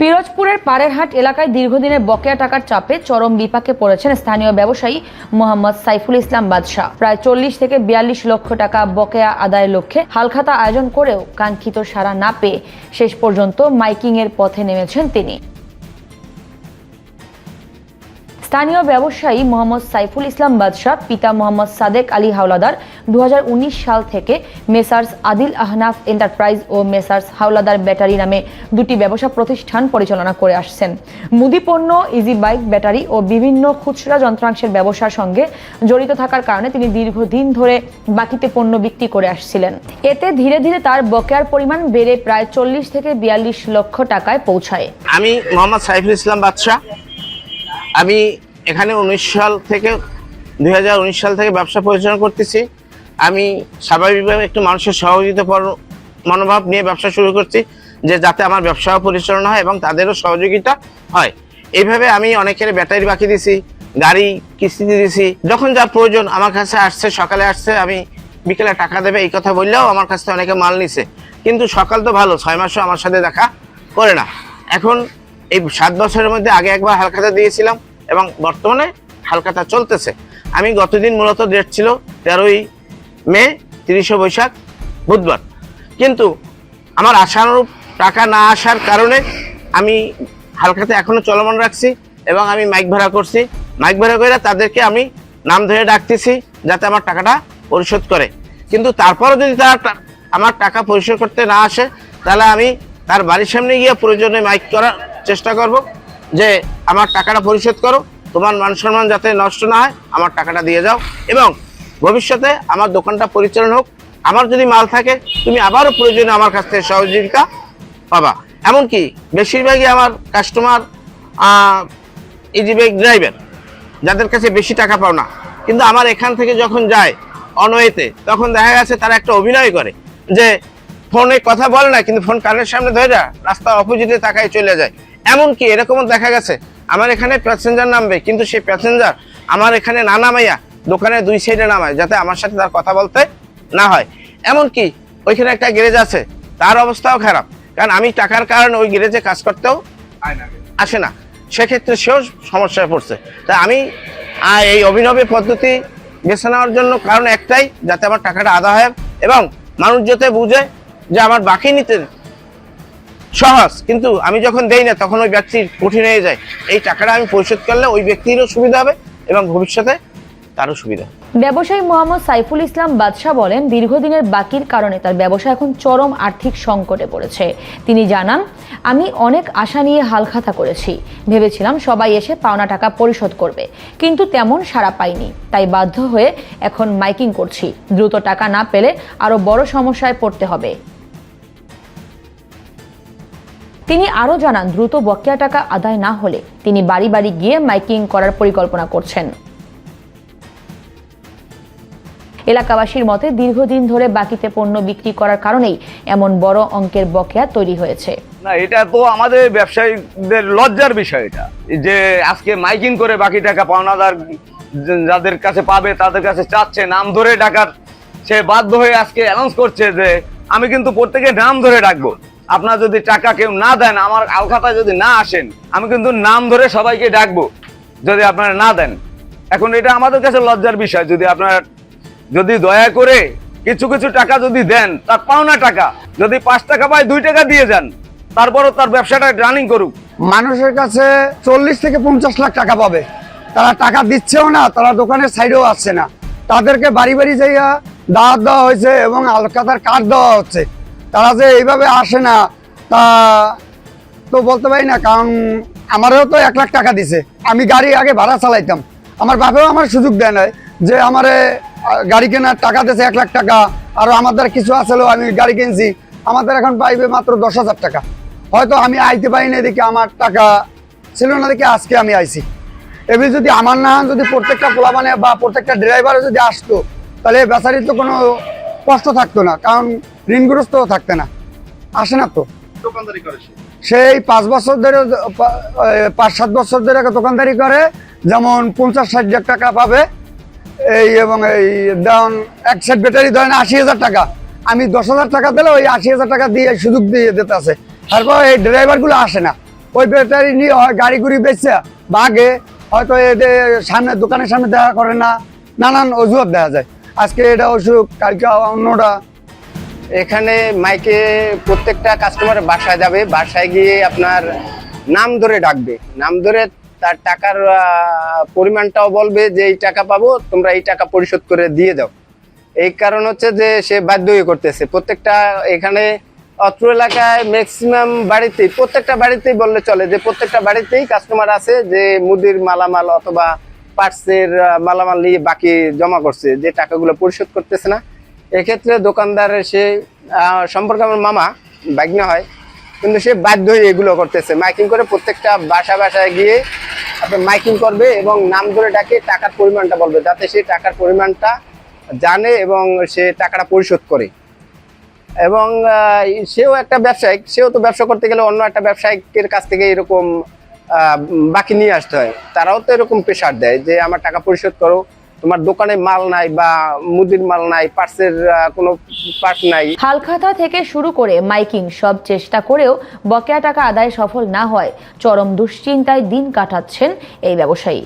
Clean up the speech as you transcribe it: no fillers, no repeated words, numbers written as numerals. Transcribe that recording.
পিরোজপুরের পাড়েরহাট এলাকায় দীর্ঘদিনের বকেয়া টাকার চাপে চরম বিপাকে পড়েছেন স্থানীয় ব্যবসায়ী মোহাম্মদ সাইফুল ইসলাম বাদশা। প্রায় 40 থেকে 42 লক্ষ টাকা বকেয়া আদায়ের লক্ষ্যে হালখাতা আয়োজন করেও কাঙ্ক্ষিত সাড়া না পেয়ে শেষ পর্যন্ত মাইকিংয়ের পথে নেমেছেন তিনি। স্থানীয় ব্যবসায়ী মোহাম্মদ সাইফুল ইসলাম বাদশা পিতা মোহাম্মদ সাদেক আলী হাওলাদার 2019 সাল থেকে মেসার্স আদিল আহনাফ এন্টারপ্রাইজ ও মেসার্স হাওলাদার ব্যাটারি নামে দুটি ব্যবসা প্রতিষ্ঠান পরিচালনা করে আসছেন। মুদি পণ্য, ইজি বাইক, ব্যাটারি ও বিভিন্ন খুচরা যন্ত্রাংশের ব্যবসার সঙ্গে জড়িত থাকার কারণে তিনি দীর্ঘদিন ধরে বাকিতে পণ্য বিক্রি করে আসছিলেন। এতে ধীরে ধীরে তার বকেয়ার পরিমাণ বেড়ে প্রায় 40 থেকে 42 লক্ষ টাকায় পৌঁছায়। আমি মোহাম্মদ সাইফুল ইসলাম বাদশা। আমি এখানে 2019 সাল থেকে ব্যবসা পরিচালনা করতেছি। আমি স্বাভাবিকভাবে একটু মানুষের সহযোগিতা মনোভাব নিয়ে ব্যবসা শুরু করছি, যে যাতে আমার ব্যবসাও পরিচালনা হয় এবং তাদেরও সহযোগিতা হয়। এইভাবে আমি অনেকের ব্যাটারি বাকি দিছি, গাড়ি কিস্তিতে দিছি। যখন যা প্রয়োজন আমার কাছে আসছে, সকালে আসছে, আমি বিকেলে টাকা দেবে এই কথা বললেও আমার কাছ থেকে অনেকে মাল নিছে। কিন্তু সকাল তো ভালো, 6 মাসও আমার সাথে দেখা করে না। এখন এই 7 বছরের মধ্যে আগে একবার হালখাতা দিয়েছিলাম এবং বর্তমানে হালখাতা চলতেছে। আমি গতদিন মূলত ডেট ছিল 13ই মে 30 বৈশাখ বুধবার, কিন্তু আমার আশানুরূপ টাকা না আসার কারণে আমি হালখাতা এখনো চলমান রাখছি এবং আমি মাইক ভাড়া করছি। মাইক ভাড়া করে তাদেরকে আমি নাম ধরে ডাকতেছি যাতে আমার টাকাটা পরিশোধ করে। কিন্তু তারপরও যদি তারা আমার টাকা পরিশোধ করতে না আসে, তাহলে আমি তার বাড়ির সামনে গিয়ে প্রয়োজনে মাইক করার চেষ্টা করব যে আমার টাকাটা পরিশোধ করো, তোমার মান সম্মান যাতে নষ্ট না হয়, আমার টাকাটা দিয়ে যাও এবং ভবিষ্যতে আমার দোকানটা পরিচালনা হোক। আমার যদি মাল থাকে তুমি আবারও প্রয়োজনে আমার কাছ থেকে সহযোগিতা পাবা। এমনকি বেশিরভাগই আমার কাস্টমার ইজি বাইক ড্রাইভার, যাদের কাছে বেশি টাকা পাও না, কিন্তু আমার এখান থেকে যখন যায় অনওয়েতে, তখন দেখা গেছে তারা একটা অভিনয় করে যে ফোনে কথা বলে না, কিন্তু ফোন কানের সামনে ধরে রাস্তা অপোজিটে তাকায় চলে যায়। এমনকি এরকমও দেখা গেছে আমার এখানে প্যাসেঞ্জার নামবে, কিন্তু সেই প্যাসেঞ্জার আমার এখানে না নামাইয়া দোকানের 2 সাইডে নামায়, যাতে আমার সাথে তার কথা বলতে না হয়। এমনকি ওইখানে একটা গ্যারেজ আছে, তার অবস্থাও খারাপ, কারণ আমি টাকার কারণে ওই গ্যারেজে কাজ করতেও আসে না, সেক্ষেত্রে সেও সমস্যায় পড়ছে। তাই আমি এই অভিনব পদ্ধতি বেছে নেওয়ার জন্য কারণ একটাই, যাতে আমার টাকাটা আদায় হয় এবং মানুষ যাতে বুঝে যে আমার বাকি নিতে সহজ, কিন্তু আমি যখন দেই না তখন ওই ব্যক্তির কঠিন হয়ে যায়। এই টাকাটা আমি পরিশোধ করলে ওই ব্যক্তিরও সুবিধা হবে এবং ভবিষ্যতে তারও সুবিধা। ব্যবসায়ী মোহাম্মদ সাইফুল ইসলাম বাদশা বলেন, দীর্ঘদিনের বাকির কারণে তার ব্যবসা এখন চরম আর্থিক সংকটে পড়েছে। তিনি জানান, আমি অনেক আশা নিয়ে হালখাতা করেছি, ভেবেছিলাম সবাই এসে পাওনা টাকা পরিশোধ করবে, কিন্তু তেমন সাড়া পাইনি। তাই বাধ্য হয়ে এখন মাইকিং করছি। দ্রুত টাকা না পেলে আরো বড় সমস্যায় পড়তে হবে। তিনি আরো জানান, দ্রুত বকেয়া টাকা আদায় না হলে তিনি বাড়ি বাড়ি গিয়ে মাইকিং করার পরিকল্পনা করছেন। এলাকাবাসীর মতে দীর্ঘদিন ধরে বাকিতে পণ্য বিক্রি করার কারণেই এমন বড় অঙ্কের বকেয়া তৈরি হয়েছে। না, এটা তো আমাদের ব্যবসায়ীদের লজ্জার বিষয়, এটা যে আজকে মাইকিং করে বাকি টাকা পাওনাদার যাদের কাছে পাবে তাদের কাছে চাচ্ছে, নাম ধরে ডাকার সে বাধ্য হয়ে আজকে অ্যানাউন্স করছে যে আমি কিন্তু প্রত্যেকের নাম ধরে ডাকবো। আপনার যদি টাকা কেউ না দেন, আমার আলখাতায় যদি না আসেন, আমি কিন্তু নাম ধরে সবাইকে ডাকবো যদি আপনারা না দেন। এখন এটা আমাদের কাছে লজ্জার বিষয়। যদি দয়া করে কিছু কিছু টাকা যদি দেন, তার পাওনা টাকা যদি 5 টাকা পায় 2 টাকা দিয়ে যান, তারপরও তার ব্যবসাটা রানিং করুক। মানুষের কাছে 40 থেকে 50 লাখ টাকা পাবে, তারা টাকা দিচ্ছেও না, তারা দোকানের সাইডেও আসছে না। তাদেরকে বাড়ি বাড়ি যাইয়া দাওয়াত দেওয়া হয়েছে এবং আলখাতার কার্ড দেওয়া হচ্ছে। তারা যে এইভাবে আসে না তা তো বলতে পারি না, কারণ আমারও তো 1 লাখ টাকা দিছে। আমি গাড়ি আগে ভাড়া চালাইতাম, আমার বাপেও আমার সুযোগ দেয় নাই যে আমারে গাড়ি কেনার টাকা দিয়েছে 1 লাখ টাকা। আর আমাদের কিছু আসলে আমি গাড়ি কিনছি, আমাদের এখন পাইবে মাত্র 10,000 টাকা। হয়তো আমি আইতে পারি না দেখে, আমার টাকা ছিল না দেখে আজকে আমি আইছি। এবার যদি আমার না যদি প্রত্যেকটা পোলাপানে বা প্রত্যেকটা ড্রাইভারে যদি আসতো, তাহলে বেচারির তো কোনো কষ্ট থাকতো না, কারণ ঋণগ্রস্ত থাকতে না, আসে না তো। সেই 5 বছর ধরে 5-7 বছর ধরে দোকানদারি করে, যেমন 50-60 লাখ টাকা পাবে এই, এবং এই দেন এক সেট ব্যাটারি ধরেন 80,000 টাকা। আমি 10,000 টাকা দিলে ওই 80,000 টাকা দিয়ে সুযোগ দিয়ে দিতে আছে। তারপর এই ড্রাইভার গুলো আসে না, ওই ব্যাটারি নিয়ে হয় গাড়ি গুড়ি বেচছে বাঘে, হয়তো এদের সামনে দোকানের সামনে দেখা করে না, নানান অজুহাত দেখা যায়। আজকে এটা অসুখ, কালকে অন্যটা। এখানে মাইকে প্রত্যেকটা কাস্টমার বাসায় যাবে, বাসায় গিয়ে আপনার নাম ধরে ডাকবে, নাম ধরে তার টাকার পরিমাণটাও বলবে যে এই টাকা পাবো, তোমরা এই টাকা পরিশোধ করে দিয়ে দাও। এই কারণ হচ্ছে যে সে বাধ্য হয়ে করতেছে। প্রত্যেকটা এখানে অত্র এলাকায় ম্যাক্সিমাম বাড়িতেই, প্রত্যেকটা বাড়িতেই বললে চলে যে প্রত্যেকটা বাড়িতেই কাস্টমার আছে যে মুদির মালামাল অথবা পার্টসের মালামাল নিয়ে বাকি জমা করছে, যে টাকাগুলো পরিশোধ করতেছে না। এক্ষেত্রে দোকানদারের সে সম্পর্কে আমার মামা ভাগ্নে হয়, কিন্তু সে বাধ্য হয়ে এগুলো করতেছে। মাইকিং করে প্রত্যেকটা বাসায় গিয়ে আপনার মাইকিং করবে এবং নাম ধরে ডাকে টাকার পরিমাণটা বলবে, যাতে সে টাকার পরিমাণটা জানে এবং সে টাকাটা পরিশোধ করে। এবং সেও একটা ব্যবসায়িক, সেও তো ব্যবসা করতে গেলে অন্য একটা ব্যবসায়িকের কাছ থেকে এরকম বাকি নিয়ে আসতে হয়। তারাও তো এরকম প্রেশার দেয় যে আমার টাকা পরিশোধ করো, তোমার দোকানে মাল নাই বা মুদির মাল নাই, পার্সের কোনো পার্ট নাই। হালখাতা থেকে শুরু করে মাইকিং সব চেষ্টা করেও বকেয়া টাকা আদায় সফল না হয় চরম দুশ্চিন্তায় দিন কাটাচ্ছেন এই ব্যবসায়ী।